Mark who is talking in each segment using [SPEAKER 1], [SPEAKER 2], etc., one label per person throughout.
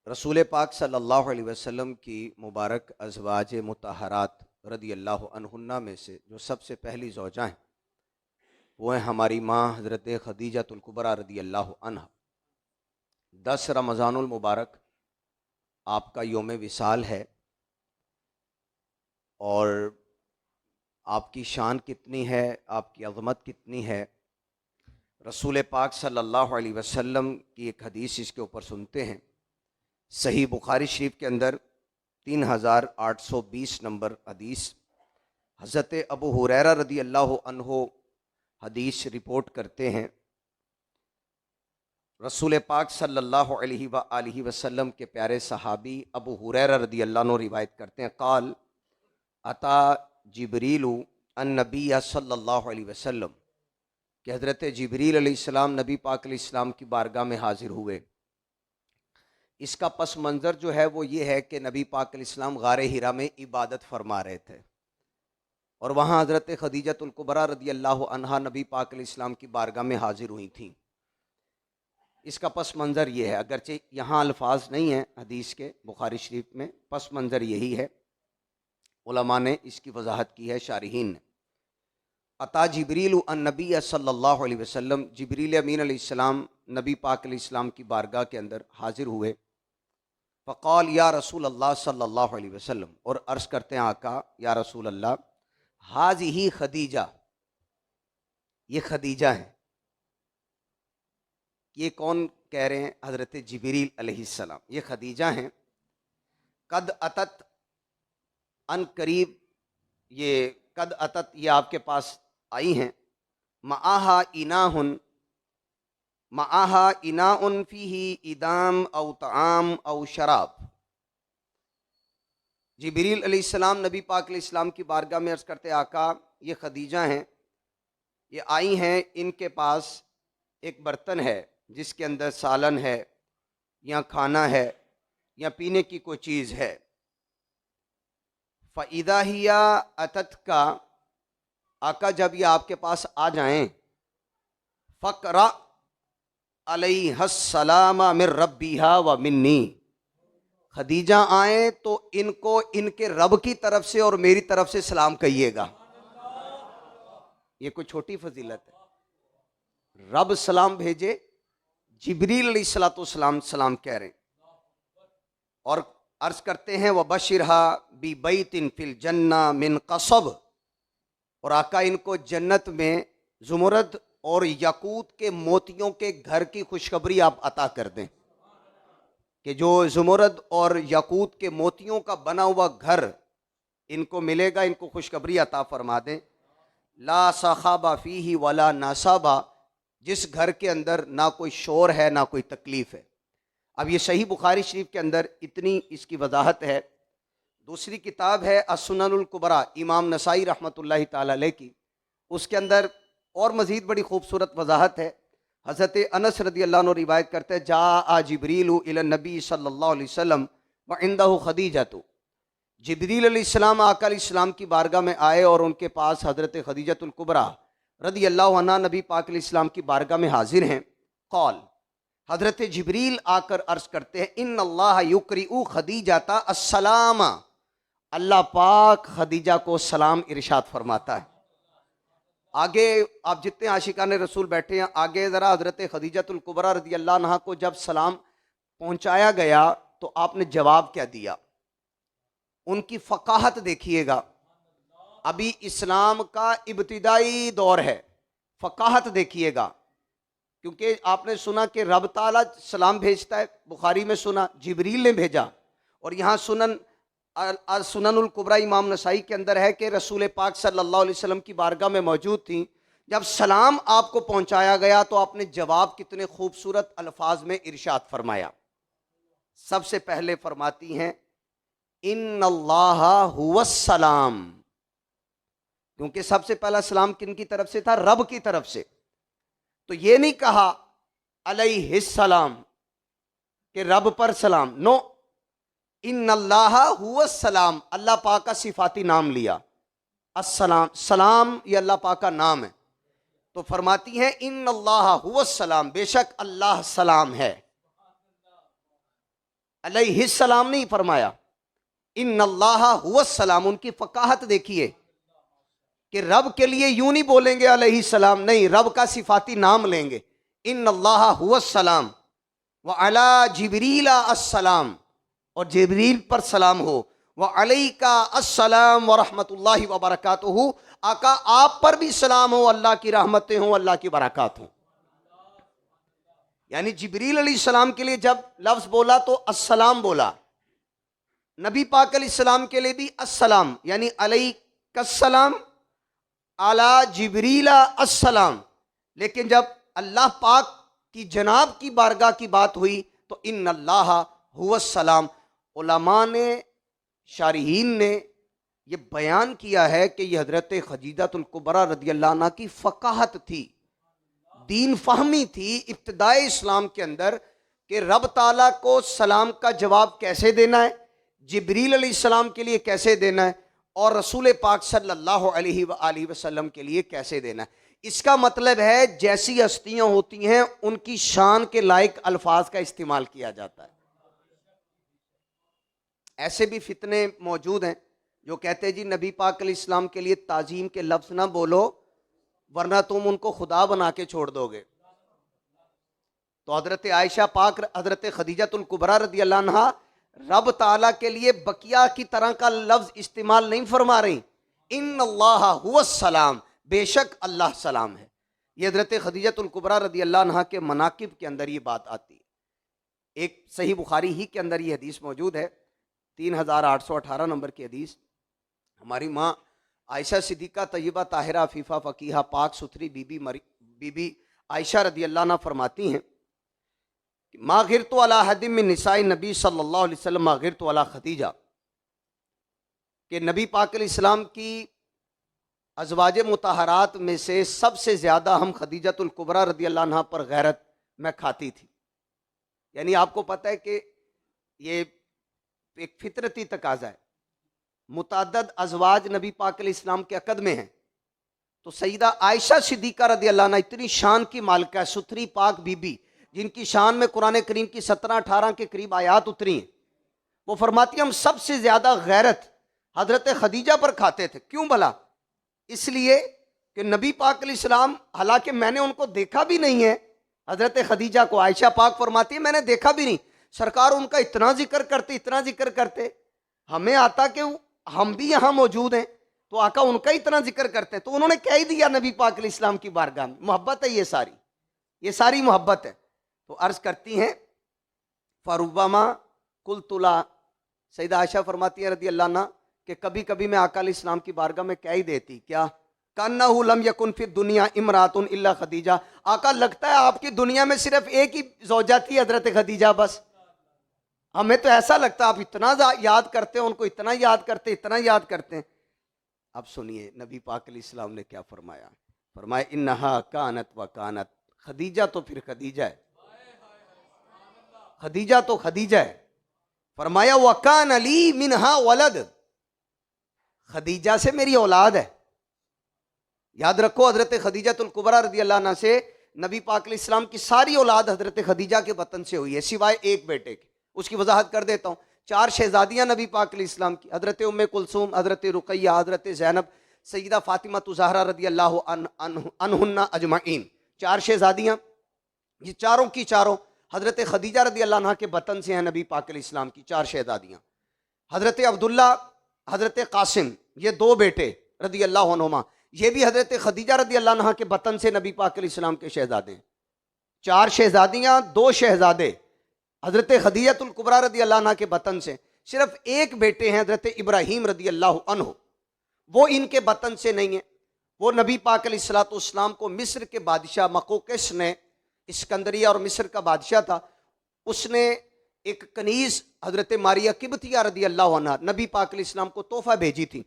[SPEAKER 1] رسول پاک صلی اللہ علیہ وسلم کی مبارک ازواج مطہرات رضی اللہ عنہن میں سے جو سب سے پہلی زوجہ ہیں وہ ہیں ہماری ماں حضرت خدیجۃ الکبریٰ رضی اللہ عنہ۔ 10 رمضان المبارک آپ کا یوم وصال ہے، اور آپ کی شان کتنی ہے، آپ کی عظمت کتنی ہے، رسول پاک صلی اللہ علیہ وسلم کی ایک حدیث اس کے اوپر سنتے ہیں۔ صحیح بخاری شریف کے اندر 3820 نمبر حدیث، حضرت ابو ہریرہ رضی اللہ عنہ حدیث رپورٹ کرتے ہیں۔ رسول پاک صلی اللہ علیہ وآلہ وسلم کے پیارے صحابی ابو ہریرہ رضی اللہ عنہ روایت کرتے ہیں، قال اتا جبریل النبی صلی اللہ علیہ وسلم، کہ حضرت جبریل علیہ السلام نبی پاک علیہ السلام کی بارگاہ میں حاضر ہوئے۔ اس کا پس منظر جو ہے وہ یہ ہے کہ نبی پاک علیہ السلام غار حرا میں عبادت فرما رہے تھے، اور وہاں حضرت خدیجۃ الکبریٰ رضی اللہ عنہا نبی پاک علیہ السلام کی بارگاہ میں حاضر ہوئی تھیں۔ اس کا پس منظر یہ ہے، اگرچہ یہاں الفاظ نہیں ہیں حدیث کے بخاری شریف میں، پس منظر یہی ہے، علماء نے اس کی وضاحت کی ہے، شارحین نے۔ عطا جبریل النبی صلی اللہ علیہ وسلم، جبریل امین علیہ السلام نبی پاک علیہ السلام کی بارگاہ کے اندر حاضر ہوئے۔ فقال یا رسول اللہ صلی اللہ علیہ وسلم، اور عرض کرتے ہیں آقا یا رسول اللہ، ہذہ خدیجہ، یہ خدیجہ ہیں۔ یہ کون کہہ رہے ہیں؟ حضرت جبریل علیہ السلام، یہ خدیجہ ہیں۔ قد اتت، ان قریب، یہ قد اتت یہ آپ کے پاس آئی ہیں، معاہا اناہن، معاہا اناء فیہ ادام او طعام او شراب۔ جبریل علیہ السلام نبی پاک علیہ السلام کی بارگاہ میں عرض کرتے آقا یہ خدیجہ ہیں، یہ آئی ہیں، ان کے پاس ایک برتن ہے جس کے اندر سالن ہے یا کھانا ہے یا پینے کی کوئی چیز ہے۔ فَإِذَا هِيَ أَتَتْكَ، آقا جب یہ آپ کے پاس آ جائیں، فَقْرَأْ عَلَيْهَا السَّلَامَ مِن رَبِّهَا وَمِنِّي، خدیجہ آئیں تو ان کو ان کے رب کی طرف سے اور میری طرف سے سلام کہیے گا۔ یہ کوئی چھوٹی فضیلت ہے، رب سلام بھیجے، جبریل علیہ السلام سلام کہہ رہے ہیں، اور عرض کرتے ہیں وَبَشِّرْهَا بِبَيْتٍ فِي الْجَنَّةِ مِنْ قَصَبٍ، اور آقا ان کو جنت میں زمرد اور یاقوت کے موتیوں کے گھر کی خوشخبری آپ عطا کر دیں، کہ جو زمرد اور یاقوت کے موتیوں کا بنا ہوا گھر ان کو ملے گا، ان کو خوشخبری عطا فرما دیں۔ لا صخاب فیہ ولا نصابہ، جس گھر کے اندر نہ کوئی شور ہے نہ کوئی تکلیف ہے۔ اب یہ صحیح بخاری شریف کے اندر اتنی اس کی وضاحت ہے۔ دوسری کتاب ہے السنن الکبریٰ، امام نسائی رحمۃ اللہ تعالی علیہ کی، اس کے اندر اور مزید بڑی خوبصورت وضاحت ہے۔ حضرت انس رضی اللہ عنہ روایت کرتے ہیں، جاء جبریل الی النبی صلی اللہ علیہ وسلم وعندہ خدیجۃ، جبریل علیہ السلام آقا علیہ السلام کی بارگاہ میں آئے اور ان کے پاس حضرت خدیجۃ الکبریٰ رضی اللہ عنہ نبی پاک علیہ السلام کی بارگاہ میں حاضر ہیں۔ قال، حضرت جبریل آ کر عرض کرتے ہیں، ان اللہ یقرئ خدیجۃ السلام، اللہ پاک خدیجہ کو سلام ارشاد فرماتا ہے۔ آگے آپ جتنے عاشقان رسول بیٹھے ہیں، آگے ذرا حضرت خدیجۃ الکبریٰ رضی اللہ عنہا کو جب سلام پہنچایا گیا تو آپ نے جواب کیا دیا، ان کی فقاہت دیکھیے گا۔ ابھی اسلام کا ابتدائی دور ہے، فقاہت دیکھیے گا، کیونکہ آپ نے سنا کہ رب تعالیٰ سلام بھیجتا ہے، بخاری میں سنا جبریل نے بھیجا، اور یہاں سنن الکبریٰ امام نسائی کے اندر ہے کہ رسول پاک صلی اللہ علیہ وسلم کی بارگاہ میں موجود تھیں۔ جب سلام آپ کو پہنچایا گیا تو آپ نے جواب کتنے خوبصورت الفاظ میں ارشاد فرمایا۔ سب سے پہلے فرماتی ہیں ان اللہ هو السلام، کیونکہ سب سے پہلا سلام کن کی طرف سے تھا؟ رب کی طرف سے۔ تو یہ نہیں کہا علیہ السلام کہ رب پر سلام، نو، ان اللہ هو السلام، اللہ پاک کا صفاتی نام لیا، السلام، سلام یہ اللہ پاک کا نام ہے، تو فرماتی ہیں ان اللہ هو السلام، بے شک اللہ سلام ہے۔ علیہ السلام نہیں فرمایا، ان اللہ هو السلام. ان کی فقاہت دیکھیے کہ رب کے لیے یوں نہیں بولیں گے علیہ السلام، نہیں، رب کا صفاتی نام لیں گے. ان اللہ هو السلام وعلی جبریل السلام، اور جبریل پر سلام ہو، وعلیک السلام ورحمۃ اللہ وبرکاتہ، آقا آپ پر بھی سلام ہو، اللہ کی رحمتیں ہوں، اللہ کی برکات ہوں. یعنی جبریل علیہ السلام کے لیے جب لفظ بولا تو السلام بولا، نبی پاک علیہ السلام کے لیے بھی السلام، یعنی علیک السلام اعلی جبریل السلام. لیکن جب اللہ پاک کی جناب کی بارگاہ کی بات ہوئی تو ان اللہ هو السلام. علماء نے، شارحین نے یہ بیان کیا ہے کہ یہ حضرت خدیجہ الکبریٰ رضی اللہ عنہ کی فقاہت تھی، دین فہمی تھی ابتدائے اسلام کے اندر، کہ رب تعالیٰ کو سلام کا جواب کیسے دینا ہے، جبریل علیہ السلام کے لیے کیسے دینا ہے، اور رسول پاک صلی اللہ علیہ وآلہ وسلم کے لیے کیسے دینا ہے. اس کا مطلب ہے جیسی ہستیاں ہوتی ہیں ان کی شان کے لائق الفاظ کا استعمال کیا جاتا ہے. ایسے بھی فتنے موجود ہیں جو کہتے ہیں جی نبی پاک علیہ السلام کے لیے تعظیم کے لفظ نہ بولو ورنہ تم ان کو خدا بنا کے چھوڑ دو گے. تو حضرت عائشہ پاک، حضرت خدیجہ الکبریٰ رضی اللہ عنہا رب تعالیٰ کے لیے بقیہ کی طرح کا لفظ استعمال نہیں فرما رہی. ان اللہ هو السلام، بے شک اللہ سلام ہے. یہ حضرت خدیجہ الکبریٰ رضی اللہ عنہا کے مناقب کے اندر یہ بات آتی ہے. ایک صحیح بخاری ہی کے اندر یہ حدیث موجود ہے، 3818 نمبر کی حدیث. ہماری ماں عائشہ صدیقہ طیبہ طاہرہ عفیفہ فقیہہ پاک ستھری بی بی عائشہ رضی اللہ عنہ فرماتی ہیں، ما غرت علی احد من نساء نبی صلی اللہ علیہ وسلم ما غرت علی خدیجہ، کہ نبی پاک علیہ السلام کی ازواج مطہرات میں سے سب سے زیادہ ہم خدیجہ الکبریٰ رضی اللہ عنہ پر غیرت میں کھاتی تھی. یعنی آپ کو پتہ ہے کہ یہ ایک فطرتی تقاضا ہے، متعدد ازواج نبی پاک علیہ السلام کے عقد میں ہیں، تو سیدہ عائشہ صدیقہ رضی اللہ عنہ اتنی شان کی مالکہ، ستھری پاک بی بی، جن کی شان میں قرآن کریم کی 17-18 کے قریب آیات اتری ہیں، وہ فرماتی ہیں ہم سب سے زیادہ غیرت حضرت خدیجہ پر کھاتے تھے. کیوں بھلا؟ اس لیے کہ نبی پاک علیہ السلام، حالانکہ میں نے ان کو دیکھا بھی نہیں ہے، حضرت خدیجہ کو عائشہ پاک فرماتی ہے میں نے دیکھا بھی نہیں، سرکار ان کا اتنا ذکر کرتے، اتنا ذکر کرتے، ہمیں آتا کہ ہم بھی یہاں موجود ہیں تو آقا ان کا اتنا ذکر کرتے ہیں. تو انہوں نے کہہ ہی دیا نبی پاک علیہ السلام کی بارگاہ میں. محبت ہے یہ ساری محبت ہے. تو عرض کرتی ہیں فربما قلت لا، سیدہ عائشہ فرماتی ہیں رضی اللہ عنہ کہ کبھی کبھی میں آقا علیہ السلام کی بارگاہ میں کہہ ہی دیتی، کیا کأنہ لم یکن فی الدنیا امرأۃ الا خدیجہ، آقا لگتا ہے آپ کی دنیا میں صرف ایک ہی زوجہ تھی، حضرت خدیجہ بس. ہمیں تو ایسا لگتا آپ اتنا یاد کرتے ہیں ان کو، اتنا یاد کرتے، اتنا یاد کرتے ہیں. اب سنیے نبی پاک علیہ السلام نے کیا فرمایا. فرمایا انہا کانت و کانت، خدیجہ تو پھر خدیجہ ہے، خدیجہ تو خدیجہ ہے. فرمایا وکان لی منہا ولد، خدیجہ سے میری اولاد ہے. یاد رکھو حضرت خدیجہ الکبریٰ رضی اللہ عنہ سے نبی پاک علیہ السلام کی ساری اولاد حضرت خدیجہ کے بطن سے ہوئی ہے سوائے ایک بیٹے کے. اس کی وضاحت کر دیتا ہوں. 4 شہزادیاں نبی پاک علیہ السلام کی، حضرت ام کلثوم، حضرت رقیہ، حضرت زینب، سیدہ فاطمہ زہرا رضی اللہ عنہن اجمعین. 4 شہزادیاں، یہ چاروں کی چاروں حضرت خدیجہ رضی اللہ عنہ کے بطن سے ہیں. نبی پاک علیہ السلام کی 4 شہزادیاں، حضرت عبداللہ، حضرت قاسم، یہ 2 بیٹے رضی اللہ عنہما، یہ بھی حضرت خدیجہ رضی اللہ عنہ کے بطن سے نبی پاک علیہ السلام کے شہزادے ہیں. 4 شہزادیاں، 2 شہزادے حضرت خدیجہ الکبریٰ رضی اللہ عنہ کے بطن سے. صرف ایک بیٹے ہیں حضرت ابراہیم رضی اللہ عنہ، وہ ان کے بطن سے نہیں ہیں. وہ نبی پاک علیہ الصلوۃ والسلام کو مصر کے بادشاہ مقوقس نے، اسکندریہ اور مصر کا بادشاہ تھا، اس نے ایک کنیز حضرت ماریہ قبطیہ رضی اللہ عنہ نبی پاک علیہ السلام کو تحفہ بھیجی تھی.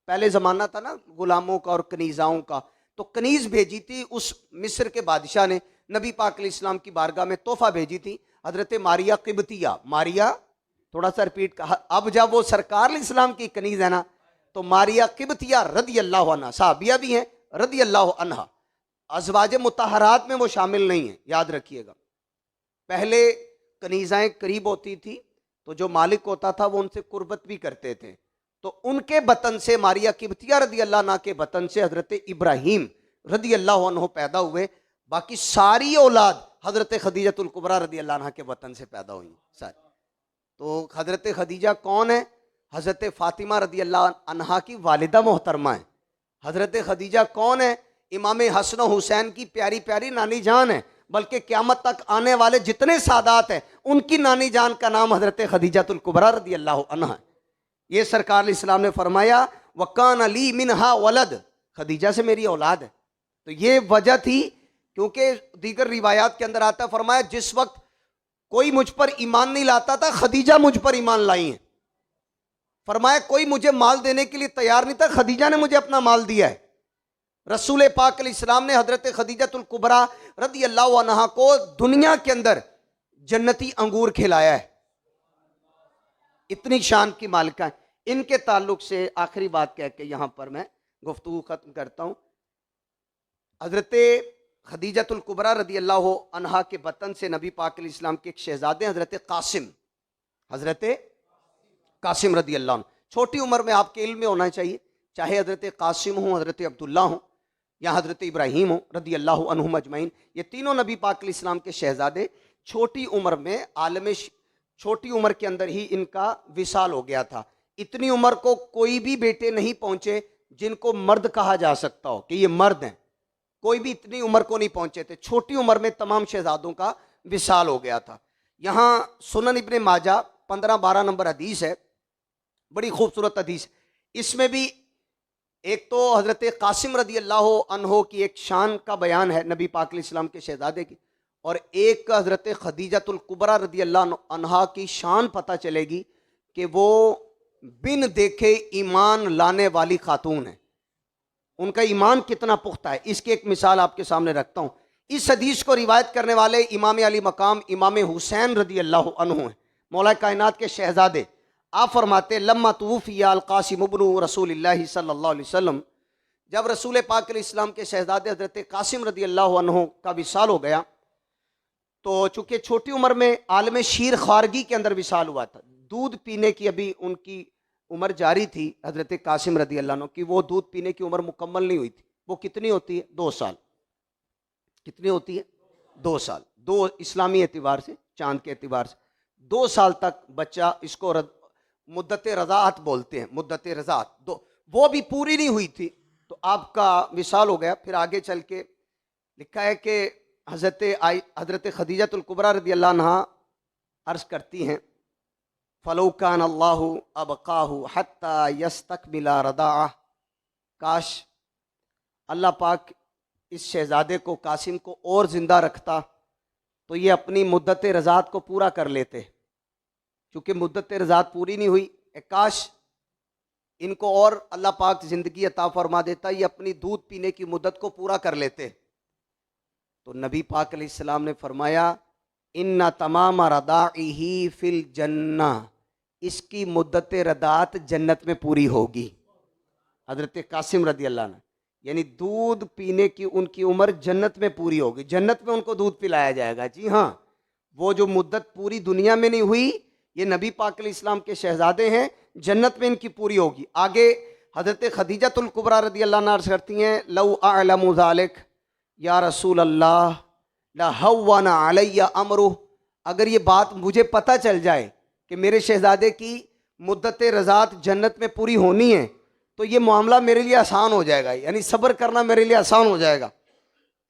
[SPEAKER 1] پہلے زمانہ تھا نا غلاموں کا اور کنیزاؤں کا، تو کنیز بھیجی تھی اس مصر کے بادشاہ نے، نبی پاک علیہ السلام کی بارگاہ میں تحفہ بھیجی تھی حضرت ماریہ قبطیہ. ماریہ، تھوڑا سا ریپیٹ کہا، اب جب وہ سرکار علیہ السلام کی کنیز ہے نا تو ماریہ قبطیہ رضی اللہ عنہ، صحابیہ بھی ہیں رضی اللہ عنہ، ازواج مطہرات میں وہ شامل نہیں ہیں، یاد رکھیے گا. پہلے کنیزائیں قریب ہوتی تھی، تو جو مالک ہوتا تھا وہ ان سے قربت بھی کرتے تھے. تو ان کے بطن سے ماریہ قبطیہ رضی اللہ عنہ کے بطن سے حضرت ابراہیم رضی اللہ عنہ پیدا ہوئے. باقی ساری اولاد حضرت خدیجہ الکبریٰ رضی اللہ عنہ کے بطن سے پیدا ہوئی ساری. تو حضرت خدیجہ کون ہے؟ حضرت فاطمہ رضی اللہ عنہا کی والدہ محترمہ ہے. حضرت خدیجہ کون ہے؟ امام حسن و حسین کی پیاری پیاری نانی جان ہے. بلکہ قیامت تک آنے والے جتنے سادات ہیں ان کی نانی جان کا نام حضرت خدیجہ الکبریٰ رضی اللہ عنہ ہے. یہ سرکار علیہ السلام نے فرمایا وَكَانَ لِي مِنْهَا وَلَد، خدیجہ سے میری اولاد ہے. تو یہ وجہ تھی، کیونکہ دیگر روایات کے اندر آتا ہے، فرمایا جس وقت کوئی مجھ پر ایمان نہیں لاتا تھا خدیجہ مجھ پر ایمان لائی ہیں. فرمایا کوئی مجھے مال دینے کے لیے تیار نہیں تھا، خدیجہ نے مجھے اپنا مال دیا ہے. رسول پاک علیہ السلام نے حضرت خدیجہ الکبریٰ رضی اللہ عنہا کو دنیا کے اندر جنتی انگور کھلایا ہے. اتنی شان کی مالکہ ہیں. ان کے تعلق سے آخری بات کہہ کے یہاں پر میں گفتگو ختم کرتا ہوں. حضرت خدیجہ الکبریٰ رضی اللہ عنہا کے بطن سے نبی پاک علیہ السلام کے ایک شہزادے حضرت قاسم رضی اللہ عنہ. چھوٹی عمر میں آپ کے علم میں ہونا چاہیے، چاہے حضرت قاسم ہوں، حضرت عبداللہ ہوں یا حضرت ابراہیم ہوں رضی اللہ عنہم اجمعین، یہ تینوں نبی پاک علیہ السلام کے شہزادے چھوٹی عمر میں چھوٹی عمر کے اندر ہی ان کا وصال ہو گیا تھا. اتنی عمر کو کوئی بھی بیٹے نہیں پہنچے جن کو مرد کہا جا سکتا ہو کہ یہ مرد ہیں، کوئی بھی اتنی عمر کو نہیں پہنچے تھے. چھوٹی عمر میں تمام شہزادوں کا وصال ہو گیا تھا. یہاں سنن ابن ماجہ 15-12 نمبر حدیث ہے، بڑی خوبصورت حدیث. اس میں بھی ایک تو حضرت قاسم رضی اللہ عنہ کی ایک شان کا بیان ہے نبی پاک علیہ السلام کے شہزادے کی، اور ایک حضرت خدیجہ الکبریٰ رضی اللہ عنہا کی شان پتہ چلے گی کہ وہ بن دیکھے ایمان لانے والی خاتون ہیں. ان کا ایمان کتنا پختہ ہے، اس کی ایک مثال آپ کے سامنے رکھتا ہوں. اس حدیث کو روایت کرنے والے امام علی مقام امام حسین رضی اللہ عنہ ہیں، مولا کائنات کے شہزادے. آپ فرماتے لما توفی القاسم ابن رسول اللہ صلی اللہ علیہ وسلم، جب رسول پاک علیہ السلام کے شہزادے حضرت قاسم رضی اللہ عنہ کا وصال ہو گیا، تو چونکہ چھوٹی عمر میں عالم شیر خارگی کے اندر وصال ہوا تھا، دودھ پینے کی ابھی ان کی عمر جاری تھی حضرت قاسم رضی اللہ عنہ کی، وہ دودھ پینے کی عمر مکمل نہیں ہوئی تھی. وہ کتنی ہوتی ہے؟ 2 سال. کتنی ہوتی ہے؟ 2 سال. 2 اسلامی اعتبار سے، چاند کے اعتبار سے 2 سال تک بچہ، اس کو مدت رضاعت بولتے ہیں، مدت رضاعت وہ بھی پوری نہیں ہوئی تھی. تو آپ کا وصال ہو گیا. پھر آگے چل کے لکھا ہے کہ حضرت خدیجہ الکبریٰ رضی اللہ عنہا عرض کرتی ہیں فَلَوْ كَانَ اللَّهُ أَبْقَاهُ حَتَّى يَسْتَكْمِلَ رَضَاعَهُ، کاش اللہ پاک اس شہزادے کو، قاسم کو اور زندہ رکھتا تو یہ اپنی مدت رضاعت کو پورا کر لیتے. چونکہ مدت رضاعت پوری نہیں ہوئی، کاش ان کو اور اللہ پاک زندگی عطا فرما دیتا، یہ اپنی دودھ پینے کی مدت کو پورا کر لیتے. تو نبی پاک علیہ السلام نے فرمایا ان تمام رضاعہ فی الجنہ، اس کی مدت رضاعت جنت میں پوری ہوگی. حضرت قاسم رضی اللہ عنہ یعنی دودھ پینے کی ان کی عمر جنت میں پوری ہوگی، جنت میں ان کو دودھ پلایا جائے گا. جی ہاں، وہ جو مدت پوری دنیا میں نہیں ہوئی، یہ نبی پاک علیہ السلام کے شہزادے ہیں، جنت میں ان کی پوری ہوگی. آگے حضرت خدیجہ الکبریٰ رضی اللہ عنہ عرض کرتی ہیں لو اعلم ذالک یا رسول اللہ لہون علی امرہ، اگر یہ بات مجھے پتہ چل جائے کہ میرے شہزادے کی مدت رضاعت جنت میں پوری ہونی ہے تو یہ معاملہ میرے لیے آسان ہو جائے گا، یعنی صبر کرنا میرے لیے آسان ہو جائے گا.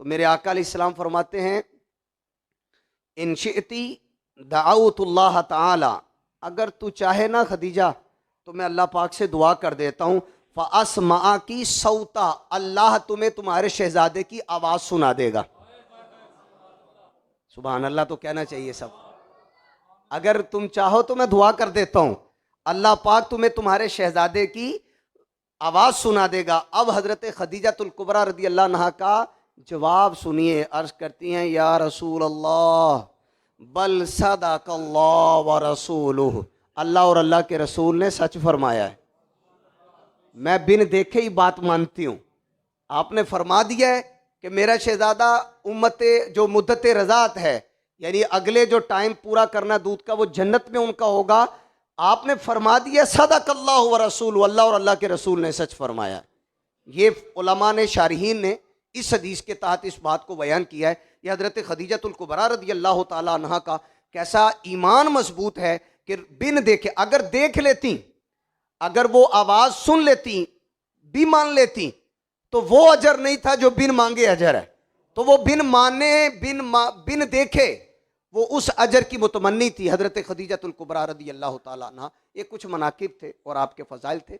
[SPEAKER 1] تو میرے آقا علیہ السلام فرماتے ہیں ان شئتی دعوت اللہ تعالی، اگر تو چاہے نا خدیجہ تو میں اللہ پاک سے دعا کر دیتا ہوں فَأَسْمَعَكِ صَوْتًا، اللہ تمہیں تمہارے شہزادے کی آواز سنا دے گا. سبحان اللہ تو کہنا چاہیے سب. اگر تم چاہو تو میں دعا کر دیتا ہوں، اللہ پاک تمہیں تمہارے شہزادے کی آواز سنا دے گا. اب حضرت خدیجہ الکبریٰ رضی اللہ عنہا کا جواب سنیے. عرض کرتی ہیں یا رسول اللہ بل صدق اللہ ورسولہ، اللہ اور اللہ کے رسول نے سچ فرمایا ہے، میں بن دیکھے ہی بات مانتی ہوں. آپ نے فرما دیا ہے کہ میرا شہزادہ جو مدت رضاعت ہے یعنی اگلے جو ٹائم پورا کرنا دودھ کا وہ جنت میں ان کا ہوگا. آپ نے فرما دیا صدق اللہ و رسول، اللہ اور اللہ کے رسول نے سچ فرمایا. یہ علماء نے، شارحین نے اس حدیث کے تحت اس بات کو بیان کیا ہے. یہ حضرت خدیجہ الکبریٰ رضی اللہ تعالی عنہا کا کیسا ایمان مضبوط ہے کہ بن دیکھے، اگر دیکھ لیتی، اگر وہ آواز سن لیتی بھی مان لیتی تو وہ اجر نہیں تھا جو بن مانگے اجر ہے. تو وہ بن مانے بن دیکھے وہ اس اجر کی متمنی تھی حضرت خدیجہ الکبریٰ رضی اللہ تعالیٰ عنہ. یہ کچھ مناقب تھے اور آپ کے فضائل تھے.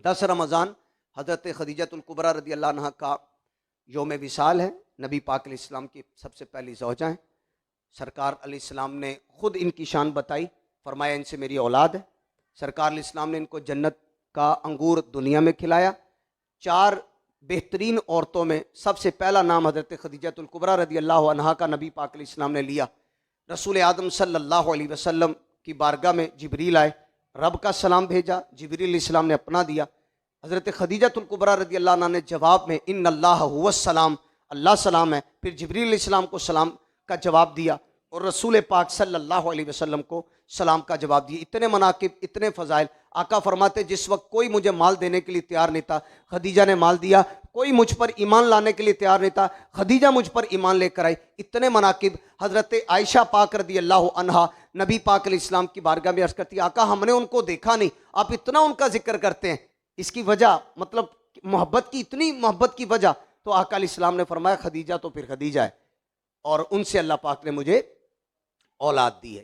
[SPEAKER 1] 10 رمضان حضرت خدیجہ الکبریٰ رضی اللہ عنہ کا یوم وصال ہے. نبی پاک علیہ السلام کی سب سے پہلی زوجہ ہیں. سرکار علیہ السلام نے خود ان کی شان بتائی، فرمایا ان سے میری اولاد ہے. سرکار علیہ السلام نے ان کو جنت کا انگور دنیا میں کھلایا. 4 بہترین عورتوں میں سب سے پہلا نام حضرت خدیجہ الکبریٰ رضی اللہ عنہا کا نبی پاک علیہ السلام نے لیا. رسول اعظم صلی اللہ علیہ وسلم کی بارگاہ میں جبریل آئے، رب کا سلام بھیجا، جبریل علیہ السلام نے اپنا دیا. حضرت خدیجہ الکبریٰ رضی اللہ عنہ نے جواب میں ان اللہ هو السلام، اللہ سلام ہے، پھر جبریل علیہ السلام کو سلام کا جواب دیا اور رسول پاک صلی اللہ علیہ وسلم کو سلام کا جواب دیا. اتنے مناقب، اتنے فضائل. آقا فرماتے جس وقت کوئی مجھے مال دینے کے لیے تیار نہیں تھا، خدیجہ نے مال دیا. کوئی مجھ پر ایمان لانے کے لیے تیار نہیں تھا، خدیجہ مجھ پر ایمان لے کر آئی. اتنے مناقب. حضرت عائشہ پاک رضی اللہ عنہا نبی پاک علیہ السلام کی بارگاہ میں عرض کرتی آقا ہم نے ان کو دیکھا نہیں، آپ اتنا ان کا ذکر کرتے ہیں، اس کی وجہ مطلب محبت کی، اتنی محبت کی وجہ. تو آقا علیہ السلام نے فرمایا خدیجہ تو پھر خدیجہ ہے اور ان سے اللہ پاک نے مجھے اولاد دی ہے.